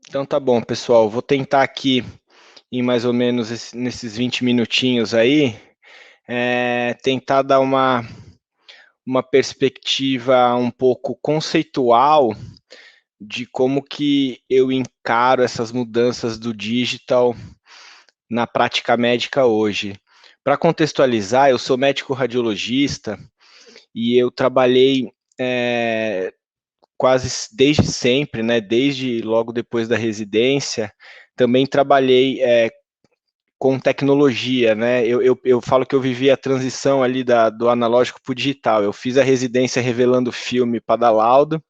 Então tá bom, pessoal. Vou tentar aqui, em mais ou menos nesses 20 minutinhos aí, tentar dar uma perspectiva um pouco conceitual de como que eu encaro essas mudanças do digital na prática médica hoje. Para contextualizar, eu sou médico radiologista e eu trabalhei quase desde sempre, né? Desde logo depois da residência, também trabalhei com tecnologia, né? Eu falo que eu vivi a transição ali do analógico para o digital. Eu fiz a residência revelando filme para dar laudo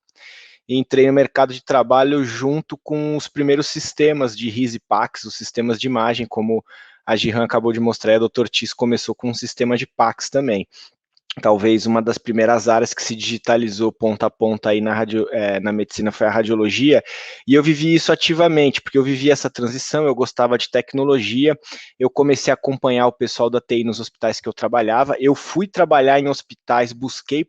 e entrei no mercado de trabalho junto com os primeiros sistemas de RIS e PACS, os sistemas de imagem, como a Gihan acabou de mostrar, e a Dr. Tis começou com um sistema de PACS também. Talvez uma das primeiras áreas que se digitalizou ponta a ponta aí na medicina foi a radiologia, e eu vivi isso ativamente, porque eu vivi essa transição, eu gostava de tecnologia, eu comecei a acompanhar o pessoal da TI nos hospitais que eu trabalhava, eu fui trabalhar em hospitais, busquei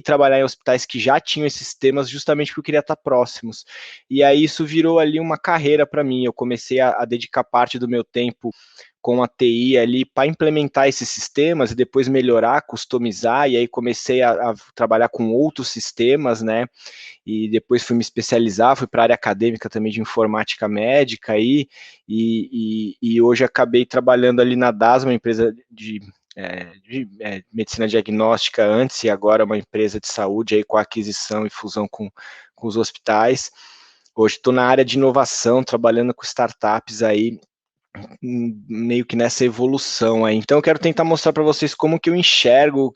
trabalhar em hospitais que já tinham esses sistemas justamente porque eu queria estar próximos. E aí isso virou ali uma carreira para mim. Eu comecei a dedicar parte do meu tempo com a TI ali para implementar esses sistemas e depois melhorar, customizar, e aí comecei a trabalhar com outros sistemas, né? E depois fui me especializar, fui para a área acadêmica também de informática médica aí, e hoje acabei trabalhando ali na DAS, uma empresa de medicina diagnóstica antes e agora uma empresa de saúde aí com aquisição e fusão com os hospitais. Hoje estou na área de inovação, trabalhando com startups aí, meio que nessa evolução aí. Então eu quero tentar mostrar para vocês como que eu enxergo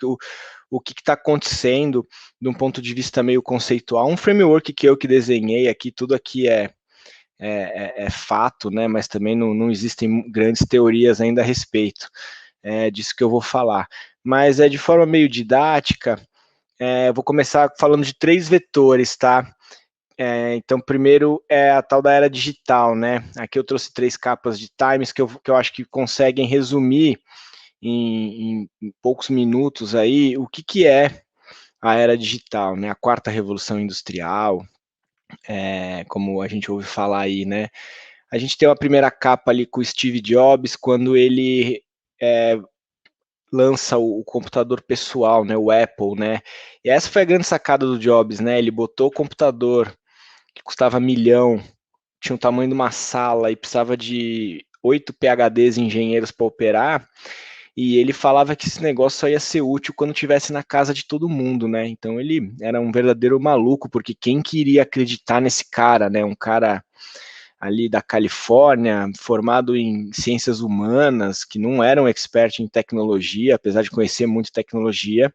o que está acontecendo de um ponto de vista meio conceitual. Um framework que desenhei aqui, tudo aqui é fato, né? Mas também não existem grandes teorias ainda a respeito disso que eu vou falar. Mas de forma meio didática, eu vou começar falando de três vetores, tá? Então, primeiro é a tal da era digital, né? Aqui eu trouxe três capas de times que eu acho que conseguem resumir em poucos minutos aí o que é a era digital, né? A quarta revolução industrial, como a gente ouve falar aí, né? A gente tem uma primeira capa ali com o Steve Jobs, quando ele lança o computador pessoal, né? O Apple, né? E essa foi a grande sacada do Jobs, né? Ele botou o computador que custava 1 milhão, tinha o tamanho de uma sala e precisava de 8 PhDs engenheiros para operar, e ele falava que esse negócio só ia ser útil quando tivesse na casa de todo mundo, né? Então ele era um verdadeiro maluco, porque quem queria acreditar nesse cara, né? Um cara ali da Califórnia, formado em ciências humanas, que não era um expert em tecnologia, apesar de conhecer muito tecnologia,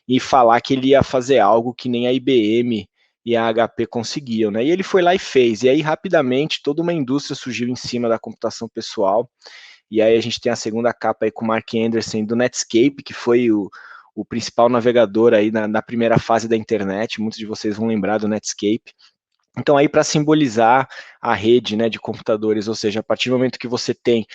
e falar que ele ia fazer algo que nem a IBM e a HP conseguiam, né? E ele foi lá e fez. E aí, rapidamente, toda uma indústria surgiu em cima da computação pessoal. E aí a gente tem a segunda capa aí com o Mark Anderson do Netscape, que foi o principal navegador aí na primeira fase da internet. Muitos de vocês vão lembrar do Netscape. Então, aí para simbolizar a rede, né, de computadores, ou seja, a partir do momento que você tem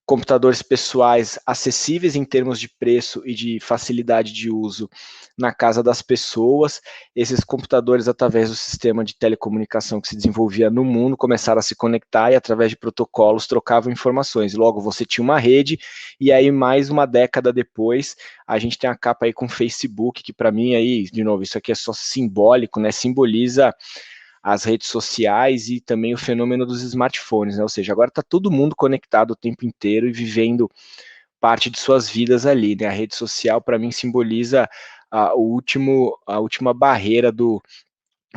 computadores pessoais acessíveis em termos de preço e de facilidade de uso na casa das pessoas. Esses computadores, através do sistema de telecomunicação que se desenvolvia no mundo, começaram a se conectar e, através de protocolos, trocavam informações. Logo, você tinha uma rede, e aí, mais uma década depois, a gente tem a capa aí com o Facebook, que para mim, aí, de novo, isso aqui é só simbólico, né? Simboliza as redes sociais e também o fenômeno dos smartphones, né? Ou seja, agora está todo mundo conectado o tempo inteiro e vivendo parte de suas vidas ali, né? A rede social, para mim, simboliza a última barreira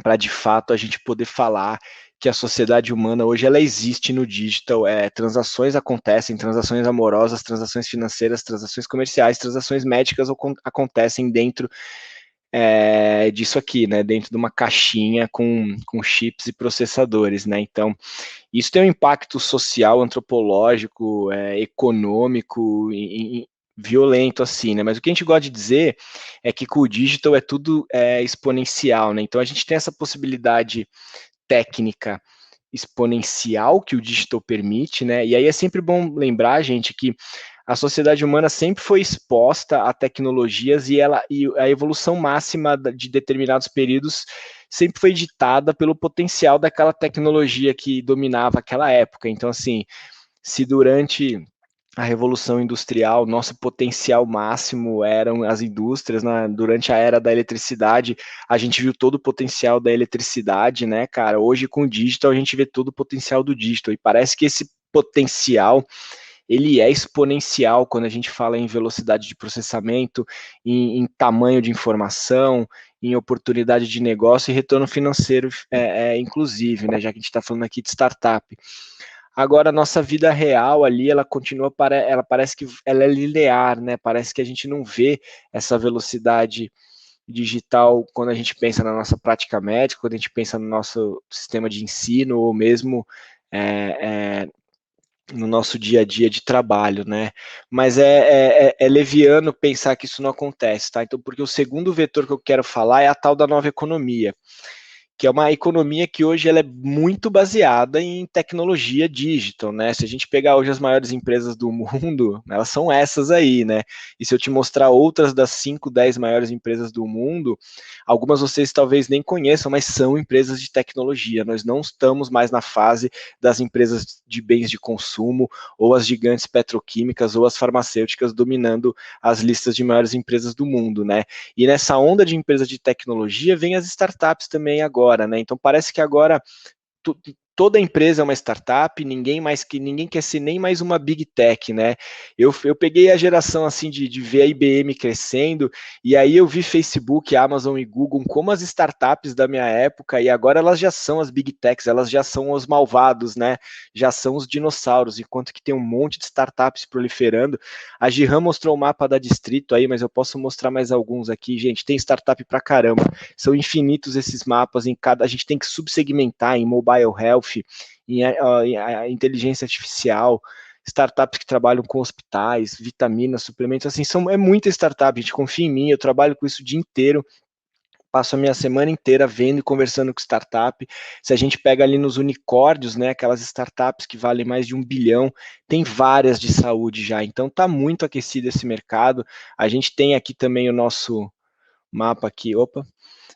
para de fato a gente poder falar que a sociedade humana hoje ela existe no digital, transações acontecem, transações amorosas, transações financeiras, transações comerciais, transações médicas acontecem dentro disso aqui, né, dentro de uma caixinha com chips e processadores, né, então isso tem um impacto social, antropológico, econômico, violento assim, né, mas o que a gente gosta de dizer é que com o digital é tudo exponencial, né, então a gente tem essa possibilidade técnica exponencial que o digital permite, né? E aí é sempre bom lembrar, gente, que a sociedade humana sempre foi exposta a tecnologias e a evolução máxima de determinados períodos sempre foi ditada pelo potencial daquela tecnologia que dominava aquela época. Então, assim, se durante a Revolução Industrial, nosso potencial máximo eram as indústrias, né? Durante a era da eletricidade, a gente viu todo o potencial da eletricidade, né, cara? Hoje, com o digital, a gente vê todo o potencial do digital, e parece que esse potencial ele é exponencial quando a gente fala em velocidade de processamento, em tamanho de informação, em oportunidade de negócio e retorno financeiro, inclusive, né, já que a gente está falando aqui de startup. Agora, a nossa vida real ali, ela continua, ela parece que ela é linear, né? Parece que a gente não vê essa velocidade digital quando a gente pensa na nossa prática médica, quando a gente pensa no nosso sistema de ensino, ou mesmo é, no nosso dia a dia de trabalho, né? Mas é leviano pensar que isso não acontece, tá? Então, porque o segundo vetor que eu quero falar é a tal da nova economia, que é uma economia que hoje ela é muito baseada em tecnologia digital, né? Se a gente pegar hoje as maiores empresas do mundo, elas são essas aí, né? E se eu te mostrar outras das 5, 10 maiores empresas do mundo, algumas vocês talvez nem conheçam, mas são empresas de tecnologia. Nós não estamos mais na fase das empresas de bens de consumo, ou as gigantes petroquímicas, ou as farmacêuticas dominando as listas de maiores empresas do mundo, né? E nessa onda de empresas de tecnologia, vem as startups também agora, né? Então parece que agora toda empresa é uma startup, ninguém quer ser nem mais uma big tech, né? Eu peguei a geração assim de ver a IBM crescendo, e aí eu vi Facebook, Amazon e Google como as startups da minha época, e agora elas já são as big techs, elas já são os malvados, né? Já são os dinossauros, enquanto que tem um monte de startups proliferando. A Giram mostrou o mapa da Distrito aí, mas eu posso mostrar mais alguns aqui, gente. Tem startup pra caramba, são infinitos esses mapas, a gente tem que subsegmentar em mobile health, em inteligência artificial, startups que trabalham com hospitais, vitaminas, suplementos, assim, é muita startup, gente, confia em mim, eu trabalho com isso o dia inteiro, passo a minha semana inteira vendo e conversando com startup. Se a gente pega ali nos unicórnios, né, aquelas startups que valem mais de 1 bilhão, tem várias de saúde já, então está muito aquecido esse mercado. A gente tem aqui também o nosso mapa aqui, opa,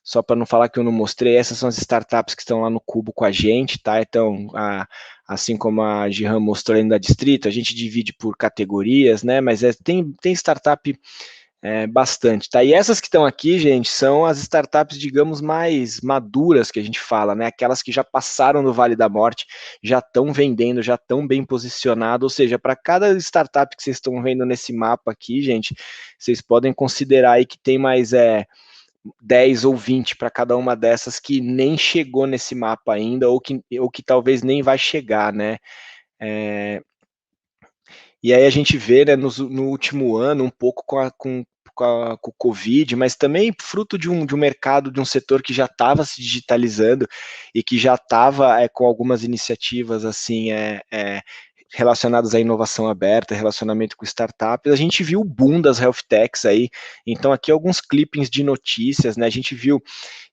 só para não falar que eu não mostrei, essas são as startups que estão lá no Cubo com a gente, tá? Então, assim como a Giram mostrou ali da Distrito, a gente divide por categorias, né? Mas tem startup bastante, tá? E essas que estão aqui, gente, são as startups, digamos, mais maduras que a gente fala, né? Aquelas que já passaram no Vale da Morte, já estão vendendo, já estão bem posicionadas, ou seja, para cada startup que vocês estão vendo nesse mapa aqui, gente, vocês podem considerar aí que tem mais 10 ou 20 para cada uma dessas que nem chegou nesse mapa ainda, ou que talvez nem vai chegar, né? E aí a gente vê, né, no último ano, um pouco com o Covid, mas também fruto de um mercado, de um setor que já estava se digitalizando e que já estava com algumas iniciativas assim relacionadas à inovação aberta, relacionamento com startups. A gente viu o boom das health techs aí. Então aqui alguns clippings de notícias, né? A gente viu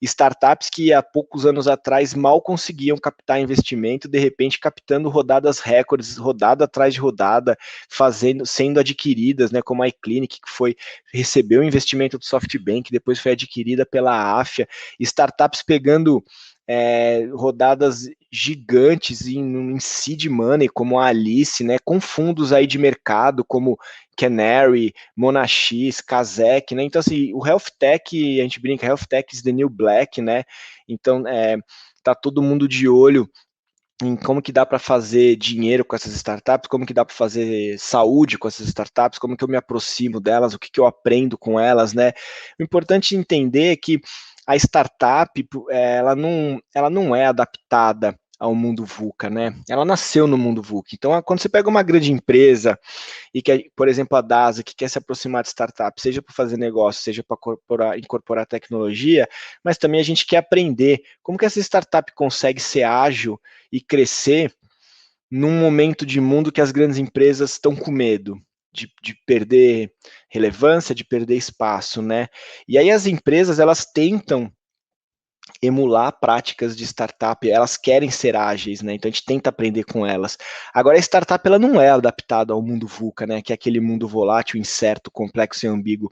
startups que há poucos anos atrás mal conseguiam captar investimento, de repente captando rodadas recordes, rodada atrás de rodada, sendo adquiridas, né, como a iClinic, que recebeu o investimento do SoftBank, depois foi adquirida pela Afya, startups pegando rodadas gigantes em seed money, como a Alice, né, com fundos aí de mercado, como Canary, Monax, Kazek, né? Então, assim, o Health Tech, a gente brinca, Health Tech is the new black, né? Então, tá todo mundo de olho em como que dá para fazer dinheiro com essas startups, como que dá para fazer saúde com essas startups, como que eu me aproximo delas, o que, que eu aprendo com elas, né? O importante é entender que a startup, ela não é adaptada ao mundo VUCA, né? Ela nasceu no mundo VUCA. Então, quando você pega uma grande empresa e que, por exemplo, a DASA, que quer se aproximar de startup, seja para fazer negócio, seja para incorporar tecnologia, mas também a gente quer aprender como que essa startup consegue ser ágil e crescer num momento de mundo que as grandes empresas estão com medo de perder relevância, de perder espaço, né? E aí as empresas, elas tentam emular práticas de startup, elas querem ser ágeis, né? Então a gente tenta aprender com elas. Agora a startup ela não é adaptada ao mundo VUCA, né? Que é aquele mundo volátil, incerto, complexo e ambíguo.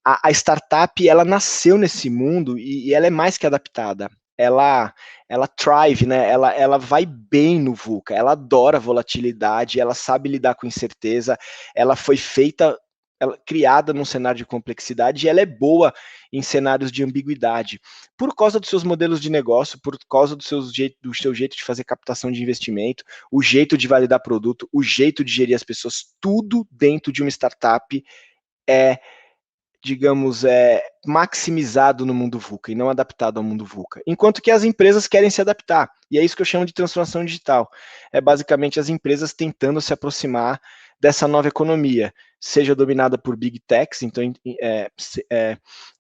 A startup ela nasceu nesse mundo e ela é mais que adaptada. ela thrive, né? Ela vai bem no VUCA, ela adora volatilidade, ela sabe lidar com incerteza, ela foi feita, criada num cenário de complexidade e ela é boa em cenários de ambiguidade, por causa dos seus modelos de negócio, por causa do seu jeito de fazer captação de investimento, o jeito de validar produto, o jeito de gerir as pessoas, tudo dentro de uma startup é, digamos, maximizado no mundo VUCA e não adaptado ao mundo VUCA. Enquanto que as empresas querem se adaptar. E é isso que eu chamo de transformação digital. É basicamente as empresas tentando se aproximar dessa nova economia, seja dominada por big techs, então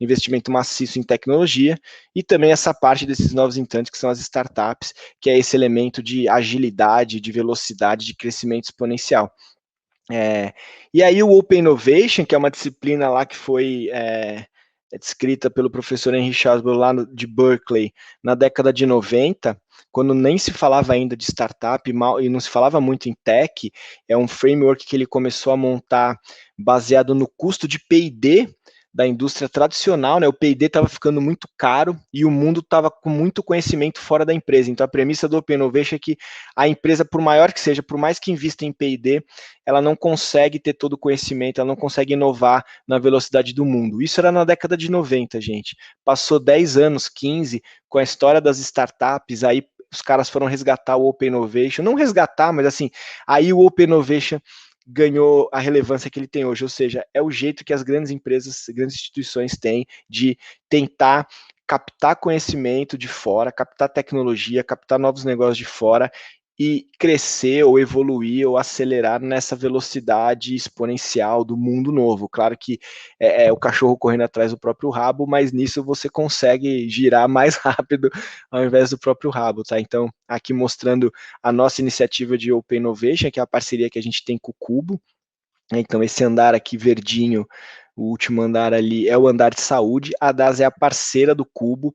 investimento maciço em tecnologia, e também essa parte desses novos entrantes que são as startups, que é esse elemento de agilidade, de velocidade, de crescimento exponencial. E aí o Open Innovation, que é uma disciplina lá que foi descrita pelo professor Henry Schasberg lá de Berkeley, na década de 90, quando nem se falava ainda de startup e não se falava muito em tech, é um framework que ele começou a montar baseado no custo de P&D da indústria tradicional, né? O P&D estava ficando muito caro e o mundo estava com muito conhecimento fora da empresa. Então a premissa do Open Innovation é que a empresa, por maior que seja, por mais que invista em P&D, ela não consegue ter todo o conhecimento, ela não consegue inovar na velocidade do mundo. Isso era na década de 90, gente. Passou 10 anos, 15, com a história das startups, aí os caras foram resgatar o Open Innovation, não resgatar, mas assim, aí o Open Innovation ganhou a relevância que ele tem hoje, ou seja, é o jeito que as grandes empresas, grandes instituições têm de tentar captar conhecimento de fora, captar tecnologia, captar novos negócios de fora e crescer ou evoluir ou acelerar nessa velocidade exponencial do mundo novo. Claro que é o cachorro correndo atrás do próprio rabo, mas nisso você consegue girar mais rápido ao invés do próprio rabo, tá? Então, aqui mostrando a nossa iniciativa de Open Innovation, que é a parceria que a gente tem com o Cubo. Então, esse andar aqui verdinho, o último andar ali, é o andar de saúde. A DAS é a parceira do Cubo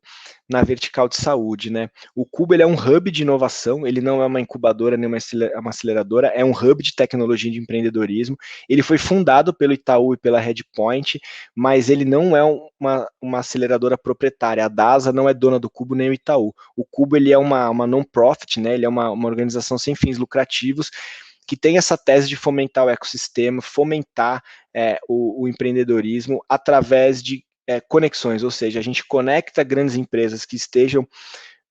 na vertical de saúde, né? O Cubo, ele é um hub de inovação, ele não é uma incubadora nem uma aceleradora, é um hub de tecnologia e de empreendedorismo. Ele foi fundado pelo Itaú e pela Redpoint, mas ele não é uma aceleradora proprietária. A DASA não é dona do Cubo nem o Itaú. O Cubo, ele é uma non-profit, né? Ele é uma organização sem fins lucrativos, que tem essa tese de fomentar o ecossistema, fomentar o empreendedorismo através de conexões, ou seja, a gente conecta grandes empresas que estejam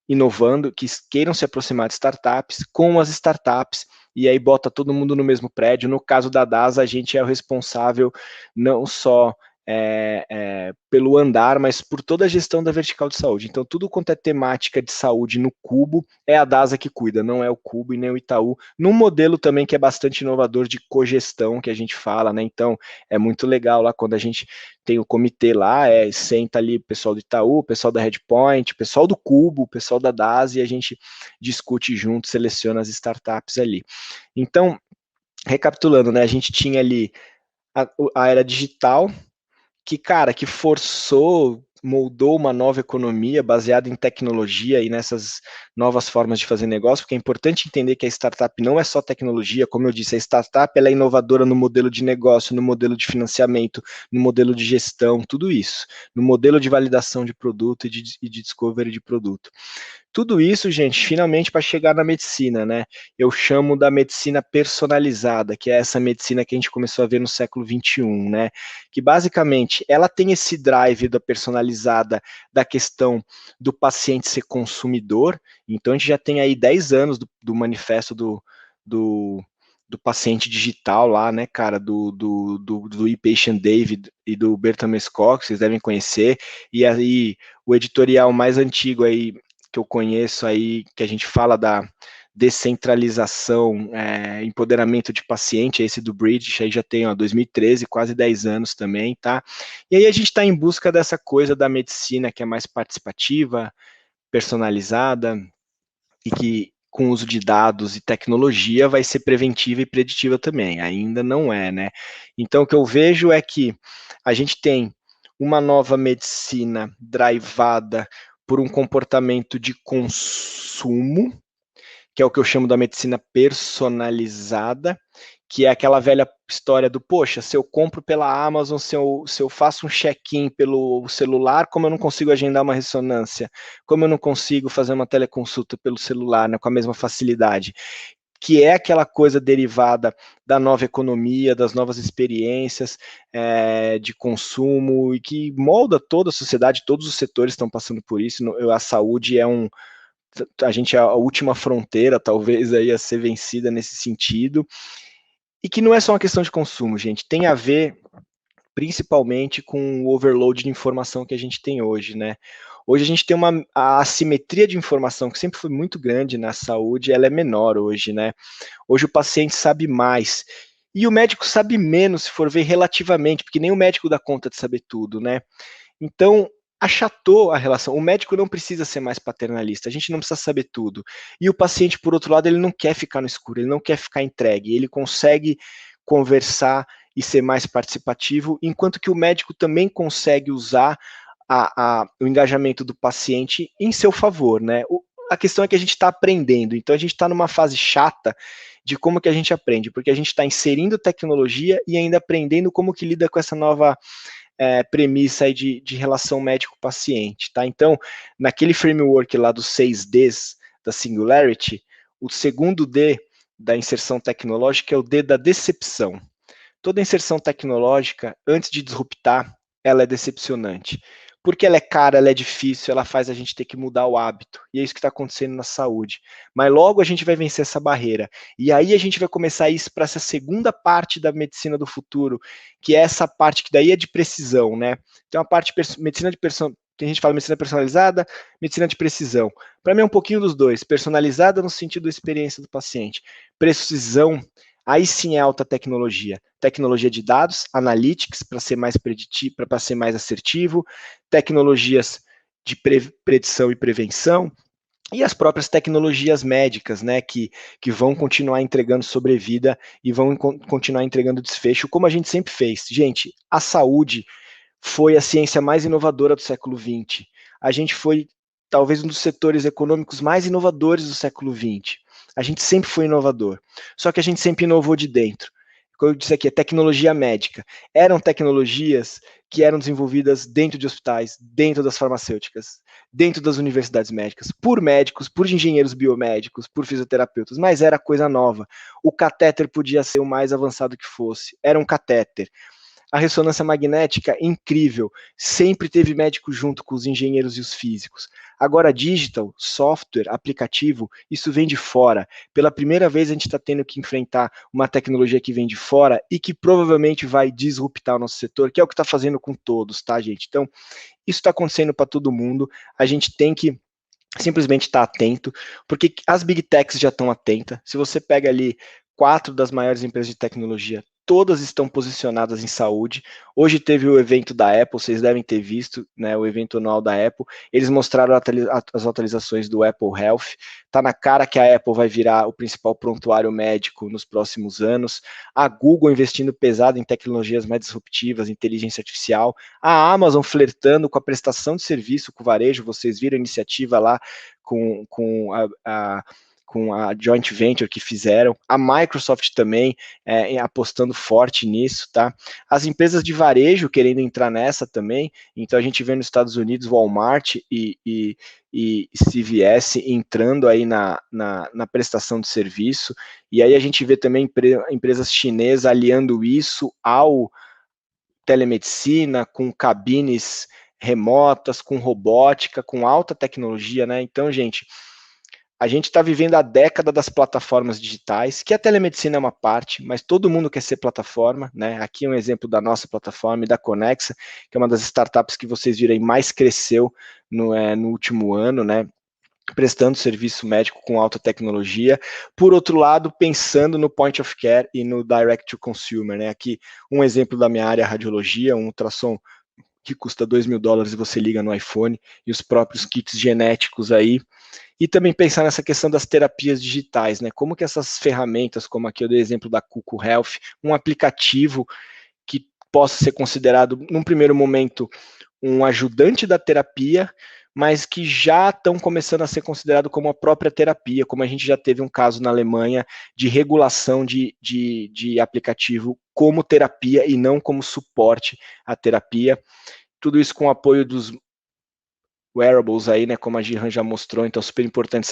inovando, que queiram se aproximar de startups, com as startups, e aí bota todo mundo no mesmo prédio. No caso da DASA, a gente é o responsável não só pelo andar, mas por toda a gestão da vertical de saúde. Então, tudo quanto é temática de saúde no Cubo, é a DASA que cuida, não é o Cubo e nem o Itaú, num modelo também que é bastante inovador de cogestão, que a gente fala, né? Então, é muito legal lá quando a gente tem o comitê lá, senta ali o pessoal do Itaú, o pessoal da Redpoint, o pessoal do Cubo, o pessoal da DASA, e a gente discute junto, seleciona as startups ali. Então, recapitulando, né? A gente tinha ali a era digital, que, cara, que forçou, moldou uma nova economia baseada em tecnologia e nessas novas formas de fazer negócio, porque é importante entender que a startup não é só tecnologia, como eu disse, a startup ela é inovadora no modelo de negócio, no modelo de financiamento, no modelo de gestão, tudo isso, no modelo de validação de produto e de discovery de produto. Tudo isso, gente, finalmente para chegar na medicina, né? Eu chamo da medicina personalizada, que é essa medicina que a gente começou a ver no século XXI, né? Que basicamente ela tem esse drive da personalizada, da questão do paciente ser consumidor. Então a gente já tem aí 10 anos do manifesto do, do paciente digital lá, né, cara, do e-patient David e do Bertrand Scott, que vocês devem conhecer, e aí o editorial mais antigo aí que eu conheço aí, que a gente fala da descentralização, empoderamento de paciente, esse do Bridge, aí já tem, 2013, quase 10 anos também, tá? E aí a gente está em busca dessa coisa da medicina que é mais participativa, personalizada, e que com o uso de dados e tecnologia vai ser preventiva e preditiva também, ainda não é, né? Então o que eu vejo é que a gente tem uma nova medicina drivada por um comportamento de consumo, que é o que eu chamo da medicina personalizada, que é aquela velha história do, poxa, se eu compro pela Amazon, se eu faço um check-in pelo celular, como eu não consigo agendar uma ressonância? Como eu não consigo fazer uma teleconsulta pelo celular, né, com a mesma facilidade? Que é aquela coisa derivada da nova economia, das novas experiências de consumo e que molda toda a sociedade, todos os setores estão passando por isso. A saúde a gente é a última fronteira, talvez, aí a ser vencida nesse sentido, e que não é só uma questão de consumo, gente, tem a ver principalmente com o overload de informação que a gente tem hoje, né? Hoje a gente tem a assimetria de informação que sempre foi muito grande na saúde, ela é menor hoje, né? Hoje o paciente sabe mais. E o médico sabe menos, se for ver relativamente, porque nem o médico dá conta de saber tudo, né? Então, achatou a relação. O médico não precisa ser mais paternalista, a gente não precisa saber tudo. E o paciente, por outro lado, ele não quer ficar no escuro, ele não quer ficar entregue, ele consegue conversar e ser mais participativo, enquanto que o médico também consegue usar o engajamento do paciente em seu favor, né? A questão é que a gente está aprendendo, então a gente está numa fase chata de como que a gente aprende, porque a gente está inserindo tecnologia e ainda aprendendo como que lida com essa nova premissa aí de relação médico-paciente, tá? Então, naquele framework lá dos 6Ds da Singularity, o segundo D da inserção tecnológica é o D da decepção. Toda inserção tecnológica, antes de disruptar, ela é decepcionante. Porque ela é cara, ela é difícil, ela faz a gente ter que mudar o hábito. E é isso que está acontecendo na saúde. Mas logo a gente vai vencer essa barreira. E aí a gente vai começar isso para essa segunda parte da medicina do futuro, que é essa parte que daí é de precisão, né? Tem uma parte de medicina de tem gente que fala medicina personalizada, medicina de precisão. Para mim é um pouquinho dos dois. Personalizada no sentido da experiência do paciente. Precisão, aí sim é alta tecnologia. Tecnologia de dados, analytics, para ser mais preditivo, para ser mais assertivo, tecnologias de predição e prevenção, e as próprias tecnologias médicas, né, que vão continuar entregando sobrevida e vão continuar entregando desfecho, como a gente sempre fez. Gente, a saúde foi a ciência mais inovadora do século XX. A gente foi talvez um dos setores econômicos mais inovadores do século XX. A gente sempre foi inovador, só que a gente sempre inovou de dentro. Como eu disse aqui, a tecnologia médica. Eram tecnologias que eram desenvolvidas dentro de hospitais, dentro das farmacêuticas, dentro das universidades médicas, por médicos, por engenheiros biomédicos, por fisioterapeutas, mas era coisa nova. O catéter podia ser o mais avançado que fosse, era um catéter. A ressonância magnética, incrível, sempre teve médico junto com os engenheiros e os físicos. Agora, digital, software, aplicativo, isso vem de fora. Pela primeira vez a gente está tendo que enfrentar uma tecnologia que vem de fora e que provavelmente vai disruptar o nosso setor, que é o que está fazendo com todos, tá, gente? Então, isso está acontecendo para todo mundo, a gente tem que simplesmente estar atento, porque as big techs já estão atentas. Se você pega ali 4 das maiores empresas de tecnologia, todas estão posicionadas em saúde. Hoje teve o evento da Apple, vocês devem ter visto, né, o evento anual da Apple. Eles mostraram as atualizações do Apple Health. Tá na cara que a Apple vai virar o principal prontuário médico nos próximos anos. A Google investindo pesado em tecnologias mais disruptivas, inteligência artificial. A Amazon flertando com a prestação de serviço com o varejo. Vocês viram a iniciativa lá com a joint venture que fizeram, a Microsoft também apostando forte nisso, tá? As empresas de varejo querendo entrar nessa também, então a gente vê nos Estados Unidos Walmart e CVS entrando aí na prestação de serviço, e aí a gente vê também empresas chinesas aliando isso ao telemedicina, com cabines remotas, com robótica, com alta tecnologia, né? Então, gente, a gente está vivendo a década das plataformas digitais, que a telemedicina é uma parte, mas todo mundo quer ser plataforma, né? Aqui é um exemplo da nossa plataforma e da Conexa, que é uma das startups que vocês viram aí mais cresceu no último ano, né? Prestando serviço médico com alta tecnologia. Por outro lado, pensando no point of care e no direct to consumer, né? Aqui um exemplo da minha área, radiologia, um ultrassom que custa $2.000 e você liga no iPhone, e os próprios kits genéticos aí. E também pensar nessa questão das terapias digitais, né? Como que essas ferramentas, como aqui eu dei exemplo da Cuco Health, um aplicativo que possa ser considerado, num primeiro momento, um ajudante da terapia, mas que já estão começando a ser considerados como a própria terapia, como a gente já teve um caso na Alemanha de regulação de aplicativo como terapia e não como suporte à terapia. Tudo isso com o apoio dos wearables aí, né, como a Gihan já mostrou, então super importante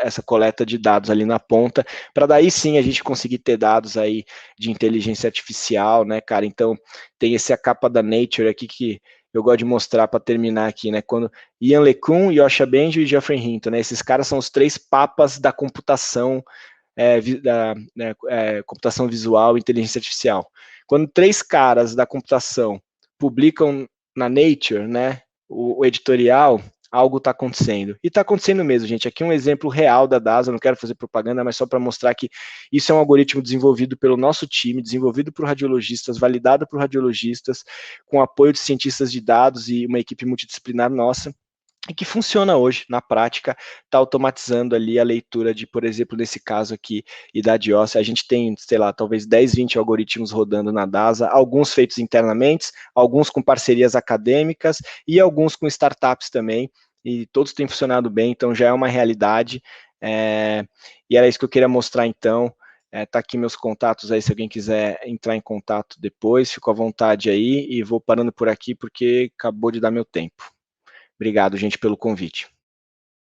essa coleta de dados ali na ponta, para daí sim a gente conseguir ter dados aí de inteligência artificial, né, cara, então tem essa capa da Nature aqui que eu gosto de mostrar para terminar aqui, né, quando Ian LeCun, Yoshua Bengio e Geoffrey Hinton, né, esses caras são os 3 papas da computação, computação visual e inteligência artificial. Quando 3 caras da computação publicam na Nature, né, o editorial, algo está acontecendo. E está acontecendo mesmo, gente. Aqui um exemplo real da DASA, não quero fazer propaganda, mas só para mostrar que isso é um algoritmo desenvolvido pelo nosso time, desenvolvido por radiologistas, validado por radiologistas, com apoio de cientistas de dados e uma equipe multidisciplinar nossa, e que funciona hoje, na prática, está automatizando ali a leitura de, por exemplo, nesse caso aqui, idade óssea. A gente tem, sei lá, talvez 10, 20 algoritmos rodando na DASA, alguns feitos internamente, alguns com parcerias acadêmicas e alguns com startups também, e todos têm funcionado bem, então já é uma realidade, e era isso que eu queria mostrar então. Tá aqui meus contatos aí, se alguém quiser entrar em contato depois, fico à vontade aí, e vou parando por aqui porque acabou de dar meu tempo. Obrigado, gente, pelo convite.